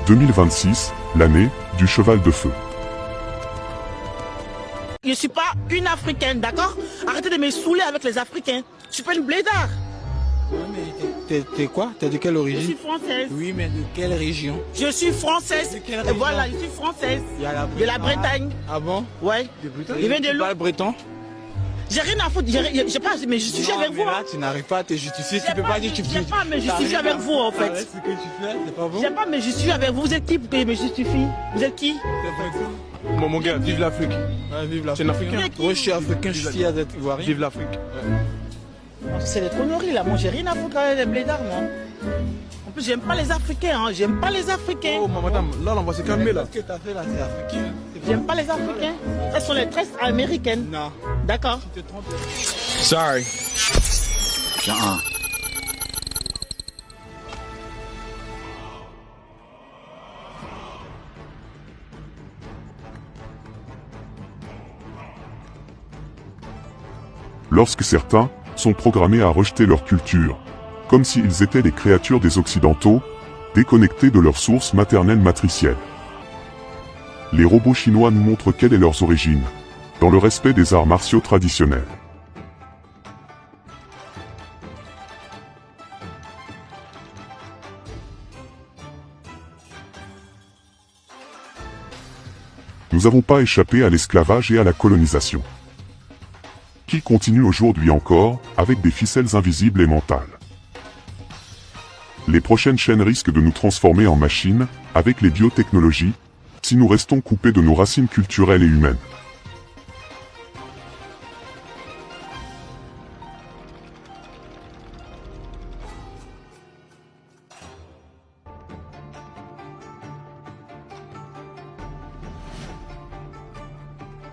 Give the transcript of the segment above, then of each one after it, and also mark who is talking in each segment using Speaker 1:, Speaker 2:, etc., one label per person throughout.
Speaker 1: 2026, l'année du cheval de feu.
Speaker 2: Je ne suis pas une Africaine, d'accord? Arrêtez de me saouler avec les Africains. Je suis pas une blédarde.
Speaker 3: Oui, mais t'es quoi? T'es de quelle
Speaker 2: Je
Speaker 3: origine?
Speaker 2: suis française.
Speaker 3: Oui, mais de quelle région?
Speaker 2: Je suis française.
Speaker 3: De quelle
Speaker 2: Et
Speaker 3: région?
Speaker 2: voilà, je suis française.
Speaker 3: Il y a
Speaker 2: De la Bretagne.
Speaker 3: Ah bon?
Speaker 2: Ouais.
Speaker 3: De Bretagne?
Speaker 2: Je viens de
Speaker 3: Tu
Speaker 2: l'eau.
Speaker 3: parles breton?
Speaker 2: J'ai rien à foutre. J'ai pas, mais je suis
Speaker 3: Non,
Speaker 2: avec
Speaker 3: mais
Speaker 2: vous.
Speaker 3: là,
Speaker 2: Hein.
Speaker 3: tu n'arrives pas à te justifier. Tu
Speaker 2: J'ai
Speaker 3: peux pas dire que tu
Speaker 2: j'ai pas, mais je suis
Speaker 3: t'arrives
Speaker 2: avec
Speaker 3: à-
Speaker 2: vous en fait.
Speaker 3: Arrête ce que tu fais, c'est pas bon?
Speaker 2: J'ai pas, mais je suis avec vous. Vous êtes qui pour que je me justifie? Vous êtes qui?
Speaker 4: Mon gars, vive l'Afrique.
Speaker 3: Ouais, vive l'Afrique.
Speaker 4: C'est un Africain.
Speaker 3: Moi, je suis africain, je suis fier d'être ivoirien.
Speaker 4: Vive l'Afrique.
Speaker 2: C'est des conneries là. Moi, j'ai rien à foutre avec les blédards, moi. En plus, j'aime pas les Africains. Hein. J'aime pas les Africains.
Speaker 4: Oh, madame, là, on va se calmer, là.
Speaker 3: Ce que t'as fait là, c'est africain.
Speaker 2: J'aime pas les Africains. Elles sont les tresses américaines.
Speaker 3: Non.
Speaker 2: D'accord.
Speaker 3: Tu te trompes.
Speaker 4: Sorry.
Speaker 1: Lorsque certains sont programmés à rejeter leur culture, comme s'ils étaient les créatures des Occidentaux, déconnectés de leur source maternelle matricielle. Les robots chinois nous montrent quelle est leurs origines, dans le respect des arts martiaux traditionnels. Nous n'avons pas échappé à l'esclavage et à la colonisation, qui continue aujourd'hui encore, avec des ficelles invisibles et mentales. Les prochaines chaînes risquent de nous transformer en machines, avec les biotechnologies, si nous restons coupés de nos racines culturelles et humaines.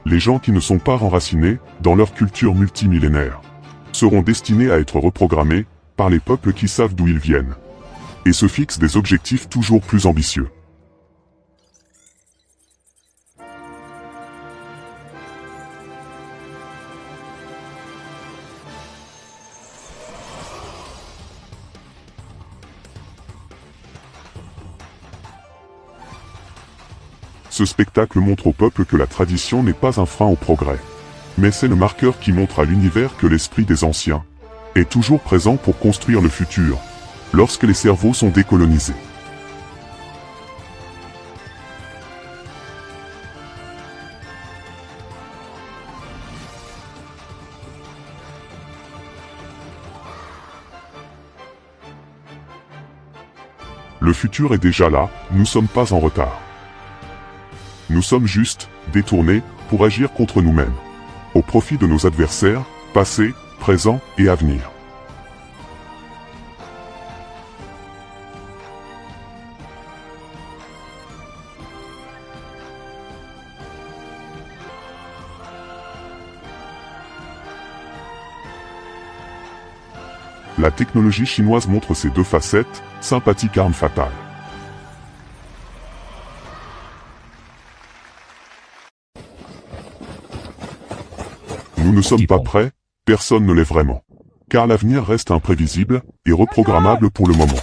Speaker 1: Les gens qui ne sont pas enracinés dans leur culture multimillénaire seront destinés à être reprogrammés par les peuples qui savent d'où ils viennent et se fixent des objectifs toujours plus ambitieux. Ce spectacle montre au peuple que la tradition n'est pas un frein au progrès, mais c'est le marqueur qui montre à l'univers que l'esprit des anciens est toujours présent pour construire le futur, lorsque les cerveaux sont décolonisés. Le futur est déjà là, nous ne sommes pas en retard. Nous sommes juste détournés pour agir contre nous-mêmes, au profit de nos adversaires, passés, présents et à venir. La technologie chinoise montre ses deux facettes, sympathique arme fatale. Nous ne sommes pas prêts, personne ne l'est vraiment. Car l'avenir reste imprévisible et reprogrammable pour le moment.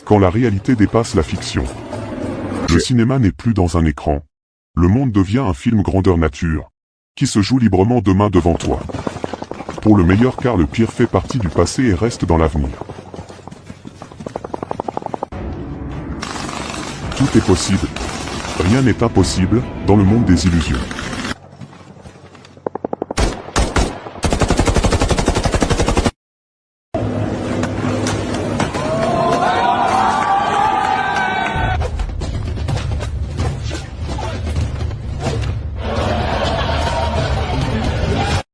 Speaker 1: Quand la réalité dépasse la fiction, le cinéma n'est plus dans un écran. Le monde devient un film grandeur nature, qui se joue librement demain devant toi. Pour le meilleur car le pire fait partie du passé et reste dans l'avenir. Tout est possible. Rien n'est impossible dans le monde des illusions.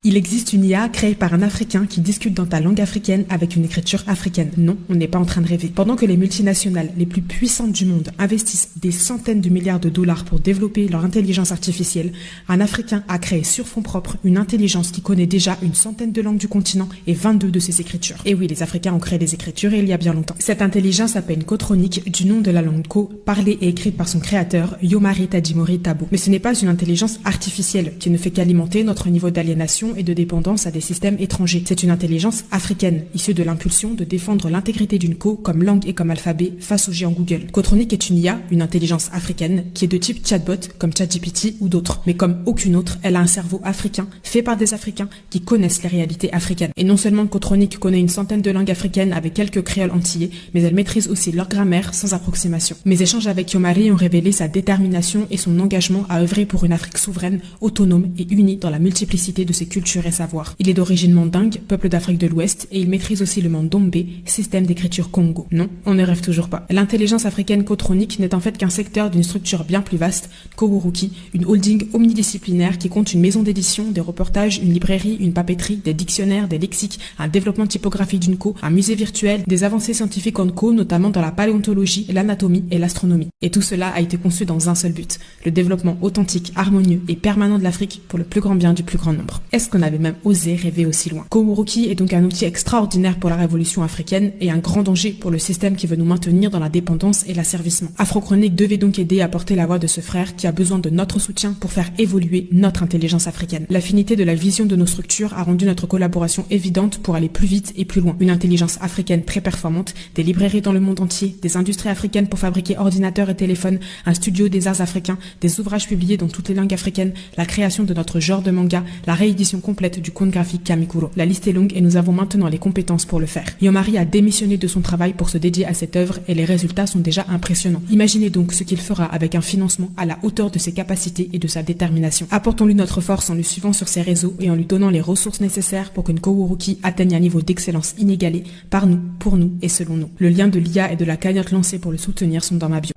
Speaker 5: Il existe une IA créée par un Africain qui discute dans ta langue africaine avec une écriture africaine. Non, on n'est pas en train de rêver. Pendant que les multinationales les plus puissantes du monde investissent des centaines de milliards de dollars pour développer leur intelligence artificielle, un Africain a créé sur fonds propres une intelligence qui connaît déjà une centaine de langues du continent et 22 de ses écritures. Et oui, les Africains ont créé des écritures il y a bien longtemps. Cette intelligence s'appelle Cotronic, du nom de la langue Ko, parlée et écrite par son créateur, Yomari Tajimori Tabo. Mais ce n'est pas une intelligence artificielle qui ne fait qu'alimenter notre niveau d'aliénation et de dépendance à des systèmes étrangers. C'est une intelligence africaine, issue de l'impulsion de défendre l'intégrité d'une co comme langue et comme alphabet face au géant Google. Cotronic est une IA, une intelligence africaine, qui est de type chatbot comme ChatGPT ou d'autres. Mais comme aucune autre, elle a un cerveau africain, fait par des Africains qui connaissent les réalités africaines. Et non seulement Cotronic connaît une centaine de langues africaines avec quelques créoles antillais, mais elle maîtrise aussi leur grammaire sans approximation. Mes échanges avec Yomari ont révélé sa détermination et son engagement à œuvrer pour une Afrique souveraine, autonome et unie dans la multiplicité de ses cultures et savoir. Il est d'origine mandingue, peuple d'Afrique de l'Ouest, et il maîtrise aussi le mandombe, système d'écriture Congo. Non, on ne rêve toujours pas. L'intelligence africaine Cotronic n'est en fait qu'un secteur d'une structure bien plus vaste, Kowuruki, une holding omnidisciplinaire qui compte une maison d'édition, des reportages, une librairie, une papeterie, des dictionnaires, des lexiques, un développement typographique d'une co, un musée virtuel, des avancées scientifiques en co, notamment dans la paléontologie, l'anatomie et l'astronomie. Et tout cela a été conçu dans un seul but, le développement authentique, harmonieux et permanent de l'Afrique pour le plus grand bien du plus grand nombre. Est-ce qu'on avait même osé rêver aussi loin? Kowuruki est donc un outil extraordinaire pour la révolution africaine et un grand danger pour le système qui veut nous maintenir dans la dépendance et l'asservissement. Afrochronique devait donc aider à porter la voix de ce frère qui a besoin de notre soutien pour faire évoluer notre intelligence africaine. L'affinité de la vision de nos structures a rendu notre collaboration évidente pour aller plus vite et plus loin. Une intelligence africaine très performante, des librairies dans le monde entier, des industries africaines pour fabriquer ordinateurs et téléphones, un studio des arts africains, des ouvrages publiés dans toutes les langues africaines, la création de notre genre de manga, la réédition complète du conte graphique Kamikuro. La liste est longue et nous avons maintenant les compétences pour le faire. Yomari a démissionné de son travail pour se dédier à cette œuvre et les résultats sont déjà impressionnants. Imaginez donc ce qu'il fera avec un financement à la hauteur de ses capacités et de sa détermination. Apportons-lui notre force en lui suivant sur ses réseaux et en lui donnant les ressources nécessaires pour qu'une Kowuruki atteigne un niveau d'excellence inégalé par nous, pour nous et selon nous. Le lien de l'IA et de la cagnotte lancée pour le soutenir sont dans ma bio.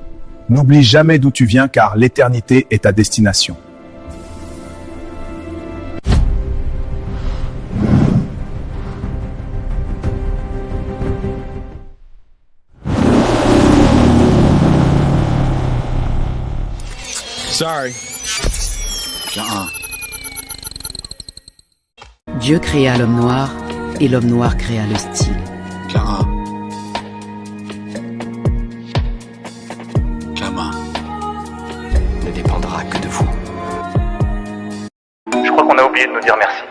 Speaker 6: N'oublie jamais d'où tu viens car l'éternité est ta destination.
Speaker 4: Sorry.
Speaker 7: Dieu créa l'homme noir et l'homme noir créa le style.
Speaker 8: Ne dépendra que de vous. Je crois qu'on a oublié de nous dire merci.